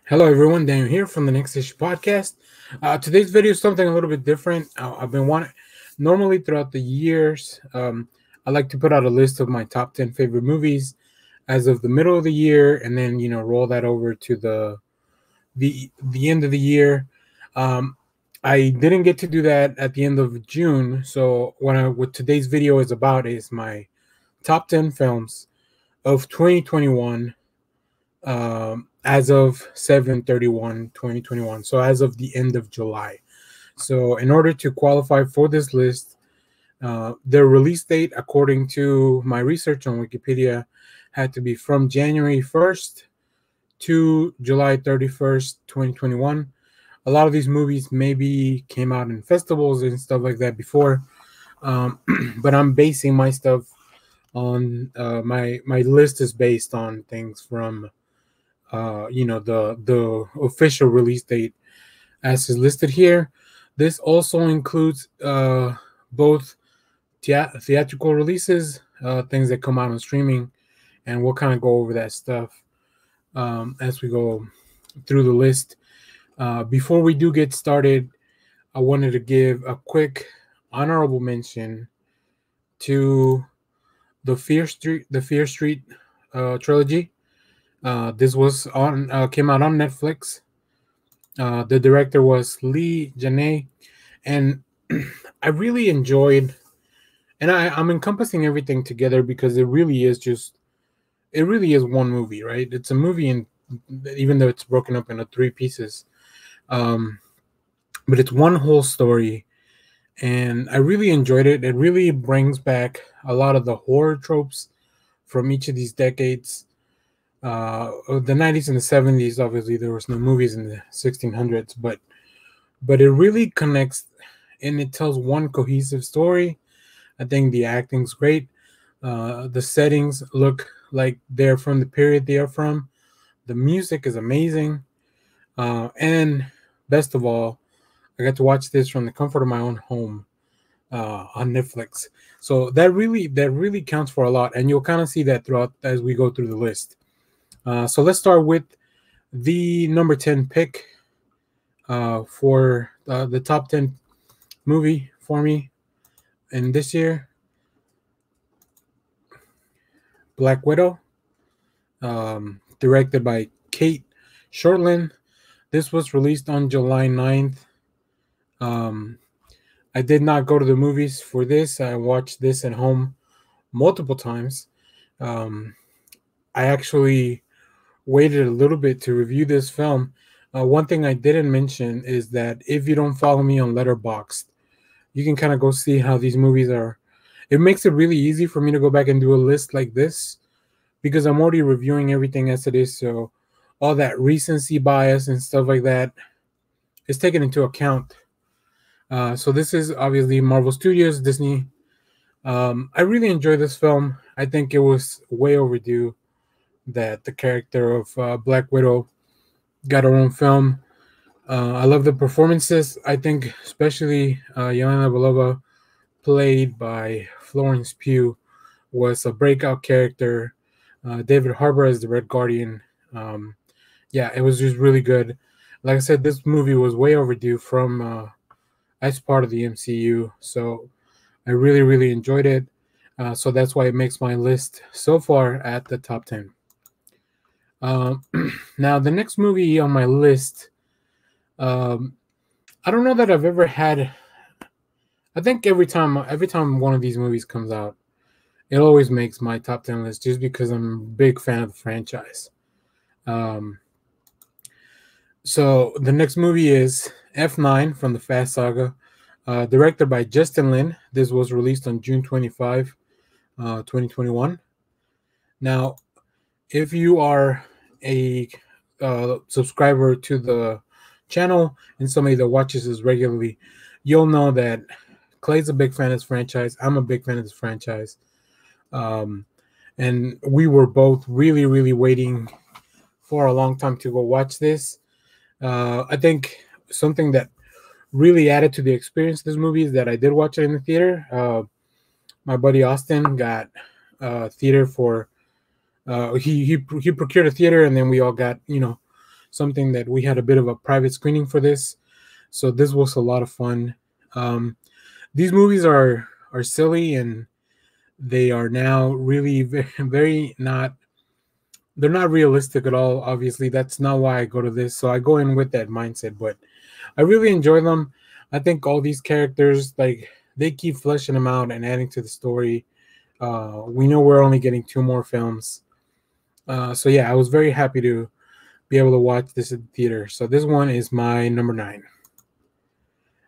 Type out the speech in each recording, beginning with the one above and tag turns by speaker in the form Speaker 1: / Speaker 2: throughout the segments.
Speaker 1: Hello, everyone. Daniel here from the Next Issue Podcast. Today's video is something a little bit different. I've been wanting, normally throughout the years, I like to put out a list of my top 10 favorite movies as of the middle of the year, and then roll that over to the end of the year. Um, I didn't get to do that at the end of June, so what today's video is about is my top 10 films of 2021. As of 7/31/2021, so as of the end of July. So in order to qualify for this list, their release date, according to my research on Wikipedia, had to be from January 1st to July 31st, 2021. A lot of these movies maybe came out in festivals and stuff like that before, but I'm basing my stuff on my list is based on things from the official release date as is listed here. This also includes both theatrical releases, things that come out on streaming, and we'll kind of go over that stuff as we go through the list. Before we do get started, I wanted to give a quick honorable mention to the Fear Street trilogy. This was came out on Netflix. The director was Lee Janay, and I really enjoyed. And I'm encompassing everything together because it really is one movie, right? It's a movie, and even though it's broken up into three pieces, but it's one whole story, and I really enjoyed it. It really brings back a lot of the horror tropes from each of these decades. The 90s and the 70s, obviously there was no movies in the 1600s, but it really connects and it tells one cohesive story. I think the acting's great. The settings look like they're from the period they are from. The music is amazing, and best of all, I got to watch this from the comfort of my own home on Netflix. So that really counts for a lot, and you'll kind of see that throughout as we go through the list. So let's start with the number 10 pick for the top 10 movie for me in this year. Black Widow, directed by Kate Shortland. This was released on July 9th. I did not go to the movies for this. I watched this at home multiple times. I actually waited a little bit to review this film. One thing I didn't mention is that if you don't follow me on Letterboxd, you can kind of go see how these movies are. It makes it really easy for me to go back and do a list like this because I'm already reviewing everything as it is. So all that recency bias and stuff like that is taken into account. So this is obviously Marvel Studios, Disney. I really enjoyed this film. I think it was way overdue that the character of Black Widow got her own film. I love the performances. I think especially Yelena Belova, played by Florence Pugh, was a breakout character. David Harbour as the Red Guardian. It was just really good. Like I said, this movie was way overdue from as part of the MCU. So I really enjoyed it. So that's why it makes my list so far at the top 10. Now the next movie on my list, I don't know that I've ever had. I think every time one of these movies comes out, it always makes my top 10 list just because I'm a big fan of the franchise. So the next movie is F9 from the Fast Saga, directed by Justin Lin. This was released on June 25, 2021. Now, if you are a subscriber to the channel and somebody that watches this regularly, you'll know that Clay's a big fan of this franchise. I'm a big fan of this franchise. And we were both really waiting for a long time to go watch this. I think something that really added to the experience of this movie is that I did watch it in the theater. My buddy Austin got theater for he procured a theater, and then we all got something that we had a bit of a private screening for this. So this was a lot of fun. Um, these movies are silly, and they are now really very not, they're not realistic at all. Obviously, that's not why I go to this. So I go in with that mindset, but I really enjoy them. I think all these characters, like, they keep fleshing them out and adding to the story. We know we're only getting 2 more films. So yeah, I was very happy to be able to watch this at the theater. So this one is my number 9.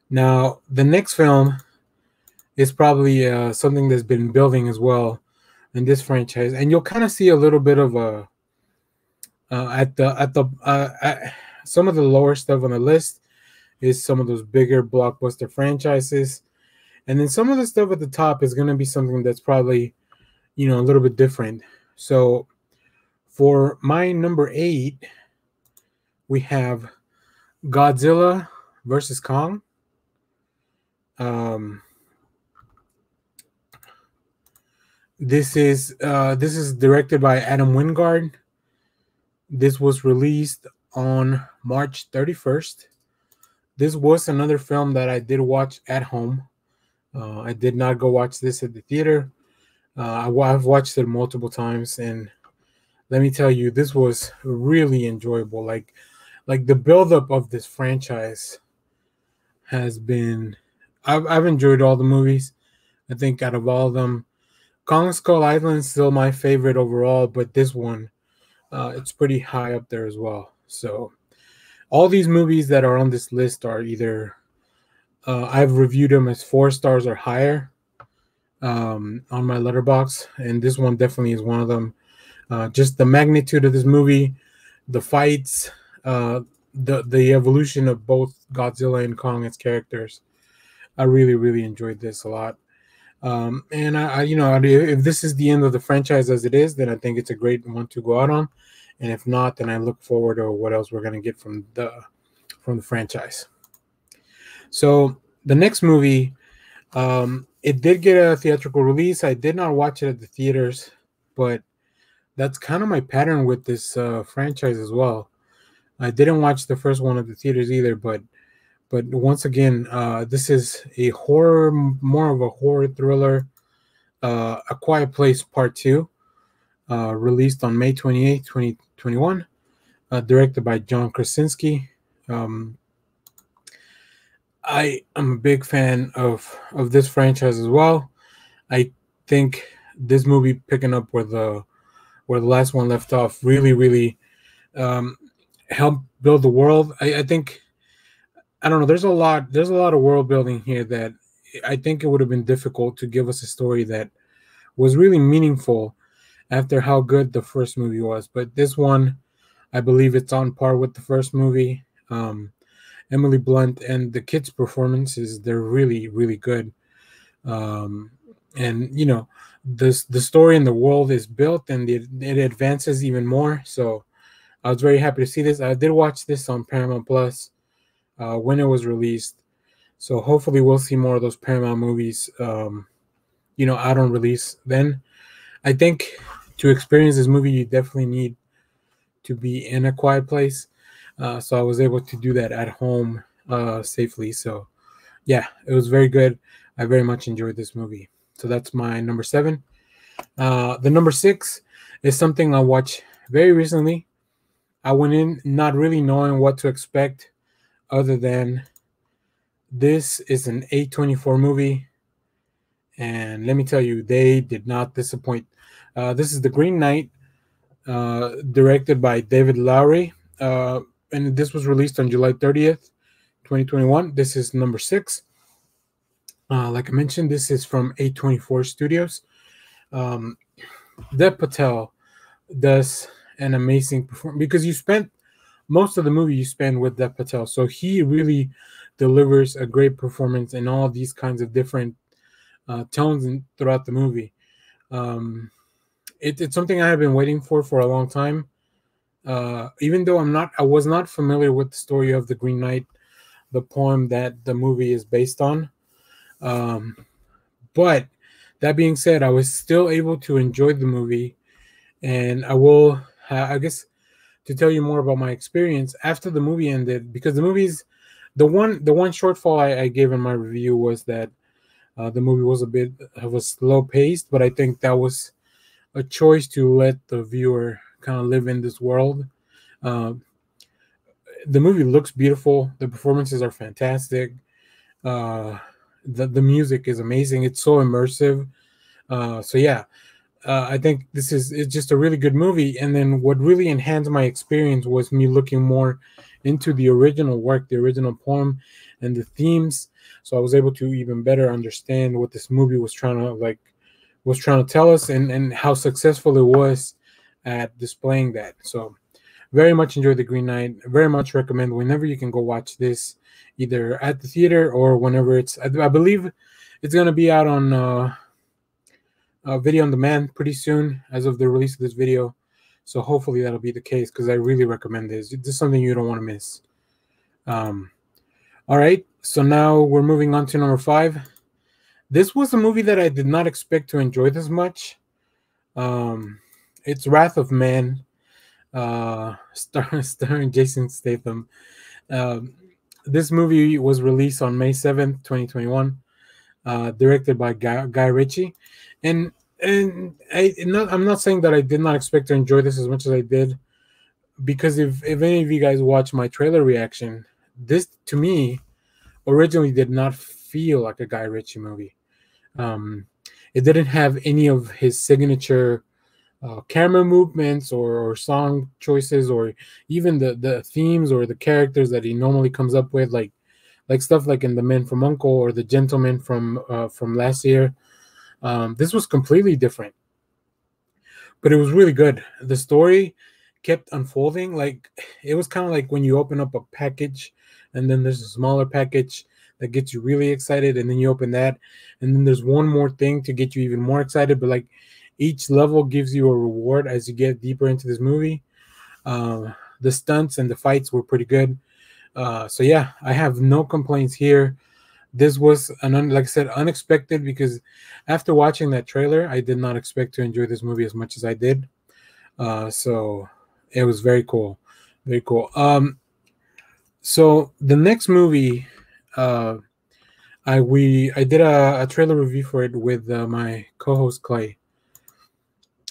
Speaker 1: Now, the next film is probably something that's been building as well in this franchise, and you'll kind of see a little bit of a at some of the lower stuff on the list is some of those bigger blockbuster franchises, and then some of the stuff at the top is going to be something that's probably, a little bit different. So for my number 8, we have Godzilla versus Kong. This is directed by Adam Wingard. This was released on March 31st. This was another film that I did watch at home. I did not go watch this at the theater. I've watched it multiple times, and let me tell you, this was really enjoyable. Like the buildup of this franchise has been. I've enjoyed all the movies. I think out of all of them, Kong Skull Island is still my favorite overall, but this one, it's pretty high up there as well. So all these movies that are on this list are either I've reviewed them as 4 stars or higher on my letterbox, and this one definitely is one of them. Just the magnitude of this movie, the fights, the evolution of both Godzilla and Kong as characters. I really, really enjoyed this a lot. And if this is the end of the franchise as it is, then I think it's a great one to go out on. And if not, then I look forward to what else we're gonna get from the franchise. So the next movie, it did get a theatrical release. I did not watch it at the theaters, but that's kind of my pattern with this franchise as well. I didn't watch the first one at the theaters either, but once again, this is a horror, more of a horror thriller, A Quiet Place Part 2, released on May 28th, 2021, directed by John Krasinski. I am a big fan of this franchise as well. I think this movie, picking up where the last one left off, really, really helped build the world. I think, I don't know, there's a lot of world building here that I think it would have been difficult to give us a story that was really meaningful after how good the first movie was. But this one, I believe it's on par with the first movie. Emily Blunt and the kids' performances, they're really, really good. And the story and the world is built, and it advances even more. So I was very happy to see this. I did watch this on Paramount Plus when it was released. So hopefully we'll see more of those Paramount movies, out on release. Then I think to experience this movie, you definitely need to be in a quiet place. So I was able to do that at home safely. So yeah, it was very good. I very much enjoyed this movie. So that's my number 7. The number 6 is something I watched very recently. I went in not really knowing what to expect, other than this is an A24 movie, and let me tell you, they did not disappoint. This is The Green Knight, directed by David Lowery, and this was released on July 30th, 2021. This is number 6. Like I mentioned, this is from A24 Studios. Dev Patel does an amazing performance, because you spent most of the movie you spend with Dev Patel, so he really delivers a great performance in all these kinds of different tones throughout the movie. It's something I have been waiting for a long time. Even though I was not familiar with the story of the Green Knight, the poem that the movie is based on. But that being said, I was still able to enjoy the movie, and I will, I guess, to tell you more about my experience after the movie ended, because the one shortfall I gave in my review was that the movie was a bit of a slow paced, but I think that was a choice to let the viewer kind of live in this world. Uh, the movie looks beautiful. The performances are fantastic. Uh, the music is amazing. It's so immersive. So yeah, I think this is it's just a really good movie. And then what really enhanced my experience was me looking more into the original work, the original poem, and the themes. So I was able to even better understand what this movie was trying to tell us, and how successful it was at displaying that. So very much enjoyed The Green Knight. Very much recommend whenever you can go watch this, either at the theater or whenever it's. I believe it's gonna be out on video on demand pretty soon, as of the release of this video. So hopefully that'll be the case, because I really recommend this. This is something you don't want to miss. Um, all right, so now we're moving on to number 5. This was a movie that I did not expect to enjoy this much. It's Wrath of Man, starring Jason Statham. Um, this movie was released on May 7th, 2021, directed by Guy Ritchie. And I'm not saying that I did not expect to enjoy this as much as I did, because if any of you guys watch my trailer reaction, this to me originally did not feel like a Guy Ritchie movie. It didn't have any of his signature camera movements or song choices, or even the themes or the characters that he normally comes up with, like stuff like in The Man from U.N.C.L.E. or The Gentleman from last year. This was completely different, but it was really good. The story kept unfolding. Like, it was kind of like when you open up a package, and then there's a smaller package that gets you really excited, and then you open that, and then there's one more thing to get you even more excited. But like, each level gives you a reward as you get deeper into this movie. The stunts and the fights were pretty good. So yeah, I have no complaints here. This was like I said, unexpected, because after watching that trailer, I did not expect to enjoy this movie as much as I did. So it was very cool, very cool. So the next movie, I did a trailer review for it with my co-host Clay,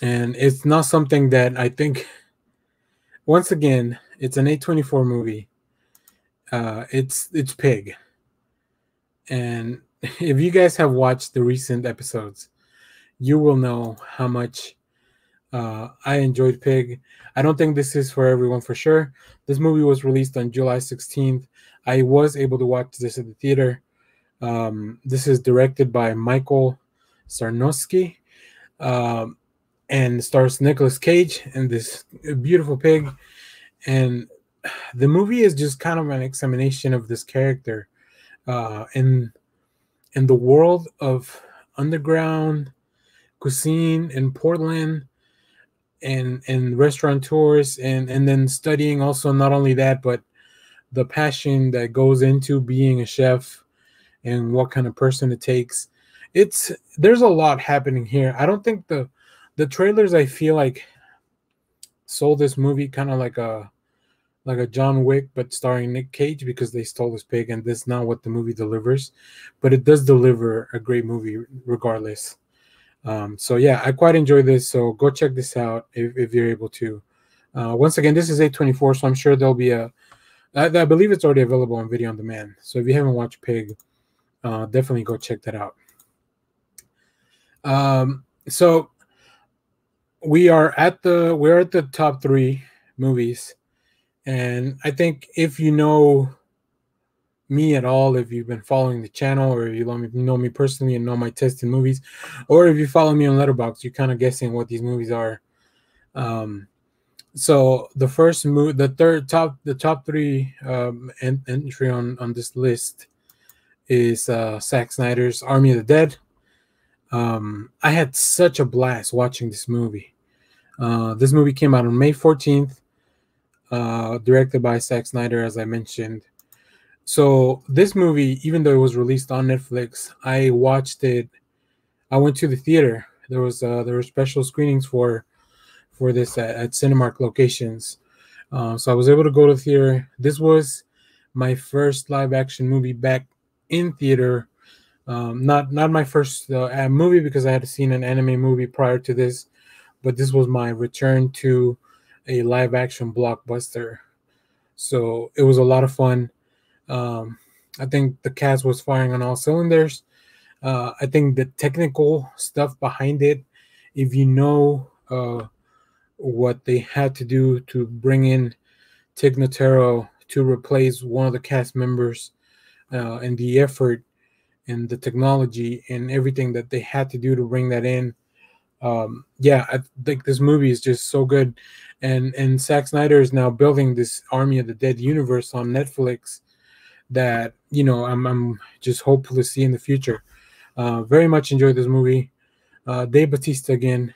Speaker 1: and it's not something that I think. Once again, it's an A24 movie. It's Pig. And if you guys have watched the recent episodes, you will know how much I enjoyed Pig. I don't think this is for everyone, for sure. This movie was released on July 16th. I was able to watch this at the theater. This is directed by Michael Sarnowski, and stars Nicolas Cage and this beautiful pig. And the movie is just kind of an examination of this character in the world of underground cuisine in Portland, and restaurateurs, and then studying also, not only that, but the passion that goes into being a chef, and what kind of person it takes. There's a lot happening here. I don't think the trailers, I feel like, sold this movie kind of like a John Wick, but starring Nick Cage, because they stole his pig, and this is not what the movie delivers. But it does deliver a great movie regardless. So yeah, I quite enjoy this. So go check this out if you're able to. Once again, this is A24, so I'm sure there'll be I believe it's already available on video on demand. So if you haven't watched Pig, definitely go check that out. So we're at the top 3 movies. And I think if you know me at all, if you've been following the channel, or you know me personally and know my taste in movies, or if you follow me on Letterboxd, you're kind of guessing what these movies are. So the first movie, the top 3 entry on this list is Zack Snyder's Army of the Dead. I had such a blast watching this movie. This movie came out on May 14th. Directed by Zack Snyder, as I mentioned. So this movie, even though it was released on Netflix, I watched it. I went to the theater. There were special screenings for this at Cinemark locations. So I was able to go to theater. This was my first live action movie back in theater. Not my first movie, because I had seen an anime movie prior to this, but this was my return to a live action blockbuster. So it was a lot of fun. Um, I think the cast was firing on all cylinders. I think the technical stuff behind it, if you know what they had to do to bring in Tig Notaro to replace one of the cast members, and the effort and the technology and everything that they had to do to bring that in. Yeah, I think this movie is just so good, and Zack Snyder is now building this Army of the Dead universe on Netflix that, I'm just hopeful to see in the future. Very much enjoyed this movie. Dave Bautista again,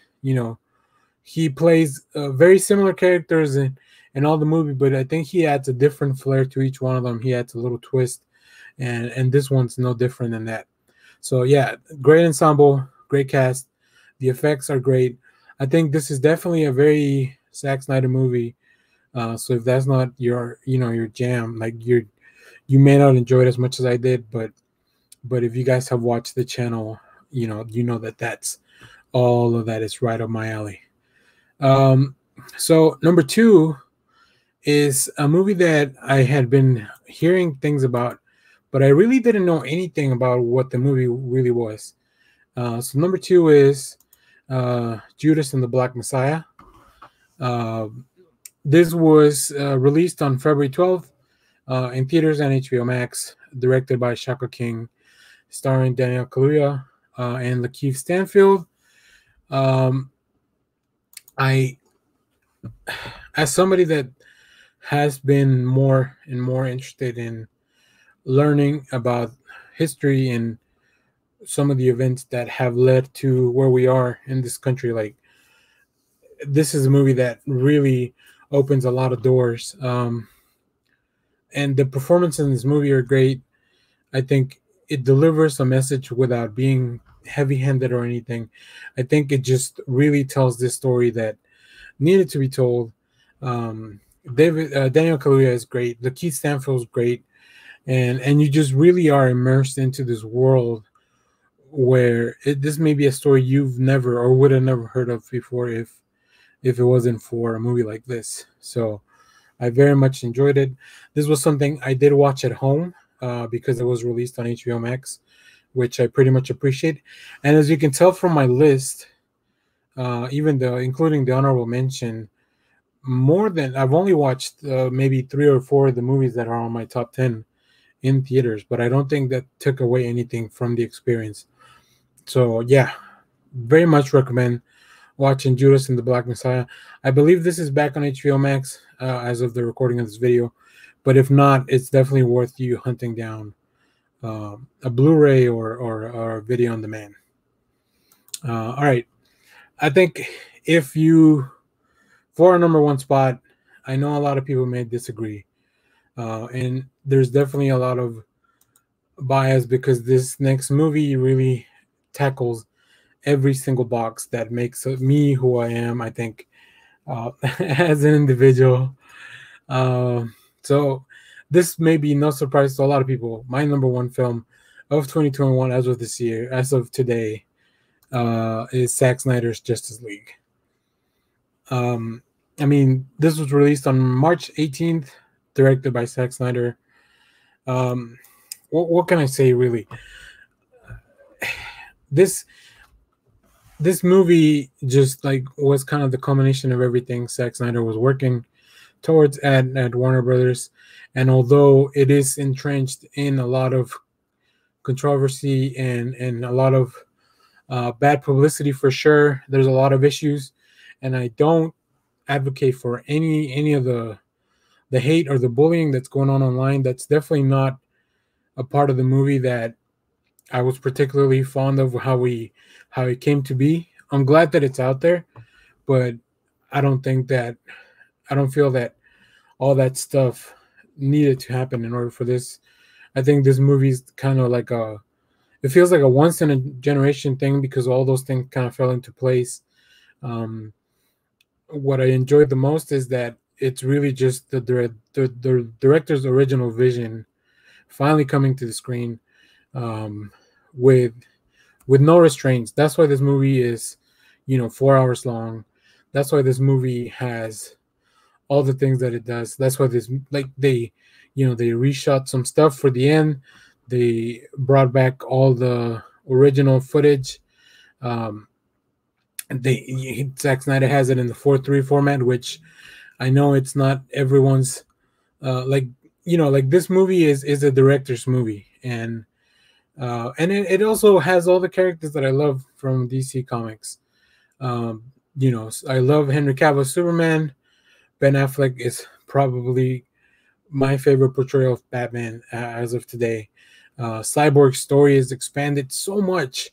Speaker 1: he plays very similar characters in all the movie, but I think he adds a different flair to each one of them. He adds a little twist, and this one's no different than that. So yeah, great ensemble, great cast. The effects are great. I think this is definitely a very Zack Snyder movie. So if that's not your jam, like you may not enjoy it as much as I did, but if you guys have watched the channel, you know that that's all of that is right up my alley. Um, so number two is a movie that I had been hearing things about, but I really didn't know anything about what the movie really was. So number two is Judas and the Black Messiah. Uh, this was released on February 12th in theaters and HBO Max, directed by Shaka King, starring Daniel Kaluuya and Lakeith Stanfield. Um, I, as somebody that has been more and more interested in learning about history and some of the events that have led to where we are in this country, like, this is a movie that really opens a lot of doors. And the performances in this movie are great. I think it delivers a message without being heavy-handed or anything. I think it just really tells this story that needed to be told. Daniel Kaluuya is great. Lakeith Stanfield is great, and you just really are immersed into this world where this may be a story you've never or would have never heard of before if it wasn't for a movie like this. So I very much enjoyed it. This was something I did watch at home because it was released on HBO Max, which I pretty much appreciate. And as you can tell from my list, even though including the honorable mention, I've only watched maybe 3 or 4 of the movies that are on my top 10 in theaters, but I don't think that took away anything from the experience. So yeah, very much recommend watching Judas and the Black Messiah. I believe this is back on HBO Max as of the recording of this video, but if not, it's definitely worth you hunting down a Blu-ray or a video on demand. All right, I think if you for our number one spot, I know a lot of people may disagree, and there's definitely a lot of bias because this next movie really tackles every single box that makes me who I am, I think, as an individual. So this may be no surprise to a lot of people. My number one film of 2021 as of this year, as of today, is Zack Snyder's Justice League. I mean, this was released on March 18th, directed by Zack Snyder. What can I say, really? This movie just like was kind of the culmination of everything Zack Snyder was working towards at Warner Brothers. And although it is entrenched in a lot of controversy and a lot of bad publicity for sure, there's a lot of issues, and I don't advocate for any of the hate or the bullying that's going on online. That's definitely not a part of the movie that I was particularly fond of how it came to be. I'm glad that it's out there, but I don't feel that all that stuff needed to happen in order for this. I think this movie's kind of like it feels like a once in a generation thing because all those things kind of fell into place. What I enjoyed the most is that it's really just the director's original vision finally coming to the screen, um, with no restraints. That's why this movie is, 4 hours long. That's why this movie has all the things that it does. That's why this, like, they reshot some stuff for the end. They brought back all the original footage. Um, Zack Snyder has it in the 4:3 format, which I know it's not everyone's, like, like, this movie is a director's movie, and it also has all the characters that I love from DC Comics. I love Henry Cavill's Superman. Ben Affleck is probably my favorite portrayal of Batman as of today. Cyborg's story is expanded so much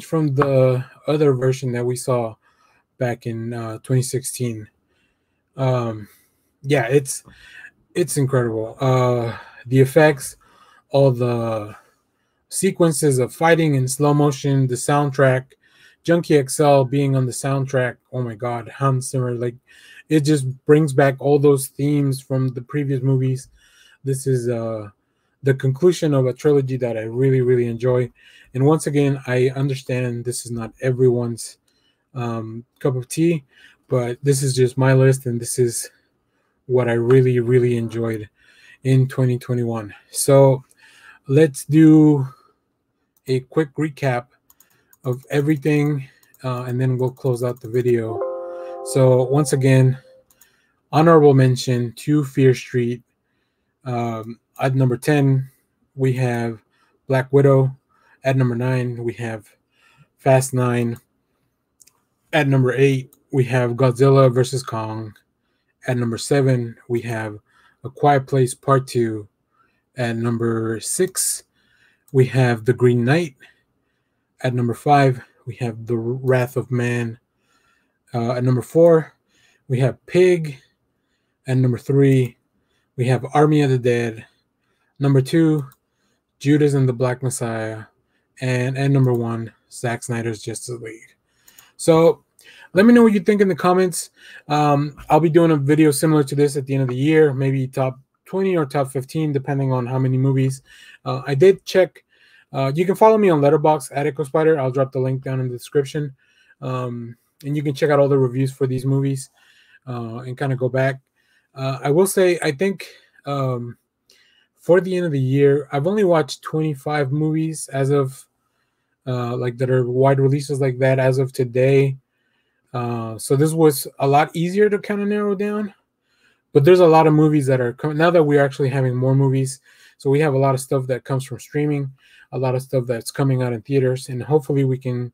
Speaker 1: from the other version that we saw back in 2016. Yeah, it's incredible. The effects, all the sequences of fighting in slow motion, the soundtrack, Junkie XL being on the soundtrack. Oh my God, Hans Zimmer, like, it just brings back all those themes from the previous movies. This is the conclusion of a trilogy that I really, really enjoy. And once again, I understand this is not everyone's cup of tea, but this is just my list, and this is what I really, really enjoyed in 2021. So let's do a quick recap of everything, and then we'll close out the video. So once again, honorable mention to Fear Street. At number 10, we have Black Widow. At number 9, we have Fast 9. At number 8, we have Godzilla versus Kong. At number 7, we have A Quiet Place Part 2. At number 6, we have The Green Knight. At number 5, we have The Wrath of Man. At number 4, we have Pig. At number 3, we have Army of the Dead. Number 2, Judas and the Black Messiah. And at number 1, Zack Snyder's Justice League. So let me know what you think in the comments. I'll be doing a video similar to this at the end of the year, maybe top 20 or top 15, depending on how many movies. I did check. You can follow me on Letterboxd at EchoSpider. I'll drop the link down in the description. And you can check out all the reviews for these movies and kind of go back. I will say, I think for the end of the year, I've only watched 25 movies as of like that are wide releases like that as of today. So this was a lot easier to kind of narrow down. But there's a lot of movies that are coming now that we're actually having more movies. So we have a lot of stuff that comes from streaming, a lot of stuff that's coming out in theaters, and hopefully we can,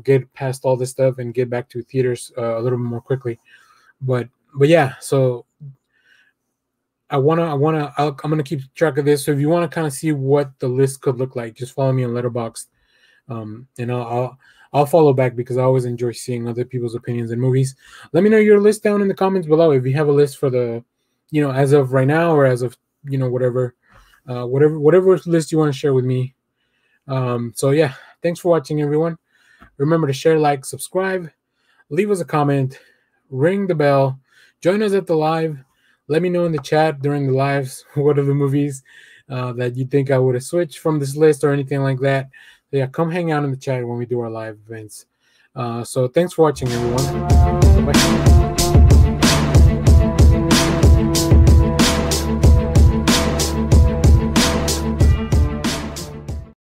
Speaker 1: get past all this stuff and get back to theaters a little bit more quickly. But yeah, so I'm gonna keep track of this. So if you want to kind of see what the list could look like, just follow me on Letterboxd, and I'll follow back because I always enjoy seeing other people's opinions and movies. Let me know your list down in the comments below if you have a list for the, as of right now or as of whatever list you want to share with me. So yeah, thanks for watching, everyone. Remember to share, like, subscribe, leave us a comment, ring the bell, join us at the live. Let me know in the chat during the lives what are the movies that you think I would have switched from this list or anything like that. So yeah, come hang out in the chat when we do our live events. So thanks for watching, everyone. Bye.